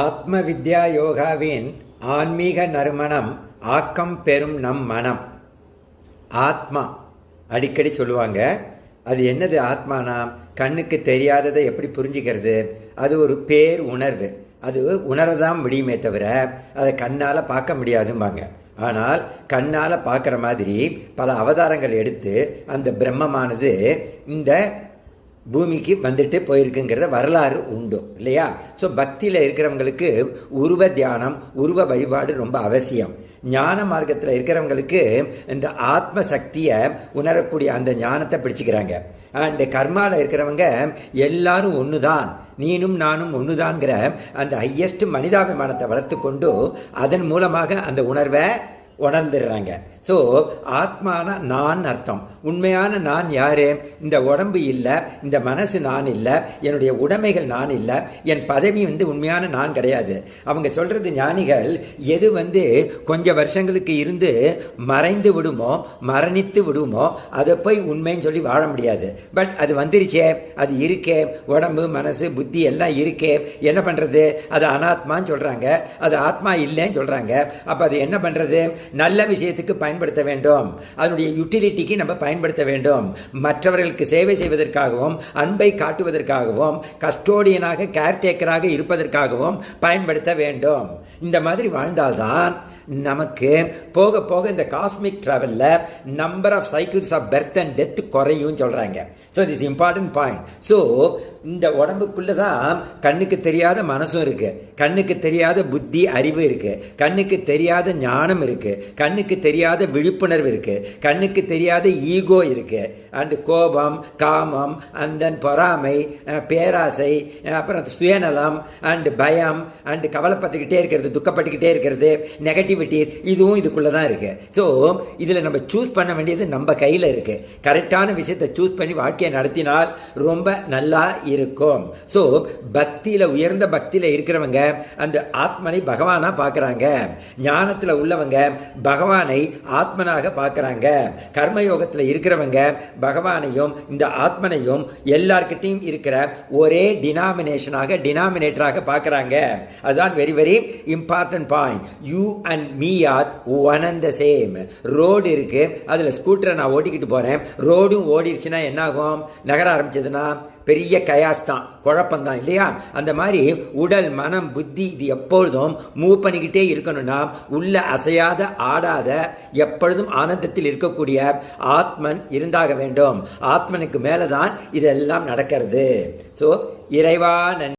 ஆத்ம வித்யா யோகாவின் ஆன்மீக நறுமணம் ஆக்கம் பெறும் நம் மனம். ஆத்மா அடிக்கடி சொல்லுவாங்க. அது என்னது ஆத்மானா? கண்ணுக்கு தெரியாததை எப்படி புரிஞ்சுக்கிறது? அது ஒரு பேர் உணர்வு. அது உணரதான் முடியுமே தவிர அதை கண்ணால் பார்க்க முடியாதும்பாங்க. ஆனால் கண்ணால் பார்க்குற மாதிரி பல அவதாரங்கள் எடுத்து அந்த பிரம்மமானது இந்த பூமிக்கு வந்துட்டு போயிருக்குங்கிறத வரலாறு உண்டு இல்லையா? ஸோ பக்தியில் இருக்கிறவங்களுக்கு உருவ தியானம், உருவ வழிபாடு ரொம்ப அவசியம். ஞான மார்க்கத்தில் இருக்கிறவங்களுக்கு இந்த ஆத்ம சக்தியை உணரக்கூடிய அந்த ஞானத்தை பிடிச்சிக்கிறாங்க. அண்டு கர்மாவில் இருக்கிறவங்க எல்லாரும் ஒன்று தான், நீனும் நானும் ஒன்று தான்ங்கிற அந்த ஹையஸ்ட் மனிதாபிமானத்தை வளர்த்து கொண்டு அதன் மூலமாக அந்த உணர்வை உணர்ந்துடுறாங்க. ஸோ ஆத்மான நான் அர்த்தம். உண்மையான நான் யாரு? இந்த உடம்பு இல்லை, இந்த மனசு நான் இல்லை, என்னுடைய உடைமைகள் நான் இல்லை, என் பதவி உண்மையான நான் கிடையாது. அவங்க சொல்கிறது ஞானிகள் எது கொஞ்சம் வருஷங்களுக்கு இருந்து மறைந்து விடுமோ, மரணித்து விடுமோ, அதை போய் உண்மைன்னு சொல்லி வாழ முடியாது. பட் அது வந்துருச்சே, அது இருக்கே, உடம்பு மனசு புத்தி எல்லாம் இருக்கே, என்ன பண்ணுறது? அது அனாத்மான்னு சொல்கிறாங்க, அது ஆத்மா இல்லைன்னு சொல்கிறாங்க. அப்போ அது என்ன பண்ணுறது? நல்ல விஷயத்துக்கு பயன்படுத்த வேண்டும், அதனுடைய யூட்டிலிட்டிக்கு நம்ம பயன்படுத்த வேண்டும். மற்றவர்களுக்கு சேவை செய்வதற்காகவும், அன்பை காட்டுவதற்காகவும், கஸ்டோடியனாக கேர்டேக்கராக இருப்பதற்காகவும் பயன்படுத்த வேண்டும். இந்த மாதிரி வாழ்ந்தால்தான் நமக்கு போக போக இந்த காஸ்மிக் ட்ராவலில் number of cycles of birth and death குறையும் சொல்கிறாங்க. So this important point. So இந்த உடம்புக்குள்ளே தான் கண்ணுக்கு தெரியாத மனசும் இருக்குது, கண்ணுக்கு தெரியாத புத்தி அறிவு இருக்குது, கண்ணுக்கு தெரியாத ஞானம் இருக்குது, கண்ணுக்கு தெரியாத விழிப்புணர்வு இருக்குது, கண்ணுக்கு தெரியாத ஈகோ இருக்குது, அண்டு கோபம், காமம், அந்த பொறாமை, பேராசை, அப்புறம் சுயநலம் அண்டு பயம் அண்டு கவலைப்பட்டுக்கிட்டே இருக்கிறது, துக்கப்பட்டுக்கிட்டே இருக்கிறது, நெகட்டிவிட்டிஸ், இதுவும் இதுக்குள்ளே தான் இருக்குது. ஸோ இதில் நம்ம சூஸ் பண்ண வேண்டியது நம்ம கையில் இருக்குது. கரெக்டான விஷயத்தை சூஸ் பண்ணி வாழ்க்கையை நடத்தினால் ரொம்ப நல்லா இருக்கும். ஸோ பக்தியில், உயர்ந்த பக்தியில் இருக்கிறவங்க அந்த ஆத்மனை பகவானா பார்க்குறாங்க. ஞானத்தில் உள்ளவங்க பகவானை ஆத்மனாக பார்க்குறாங்க. கர்மயோகத்தில் இருக்கிறவங்க பகவானையும் இந்த ஆத்மனையும் எல்லார்கிட்டையும் இருக்கிற ஒரே டினாமினேட்டராக பார்க்குறாங்க. அதுதான் very very important point. You and me are one and the same. Road இருக்கு, அதில் ஸ்கூட்டரை நான் ஓட்டிக்கிட்டு போகிறேன், ரோடும் ஓடிடுச்சுன்னா என்ன ஆகும்? நகர ஆரம்பிச்சதுன்னா பெரிய கயாஸ் தான், குழப்பம்தான் இல்லையா? அந்த மாதிரி உடல், மனம், புத்தி இது எப்பொழுதும் மூவ் பண்ணிக்கிட்டே இருக்கணும்னா உள்ள அசையாத, ஆடாத, எப்பொழுதும் ஆனந்தத்தில் இருக்கக்கூடிய ஆத்மன் இருந்தாக வேண்டும். ஆத்மனுக்கு மேலே தான் இதெல்லாம் நடக்கிறது. ஸோ இறைவா நன்றி.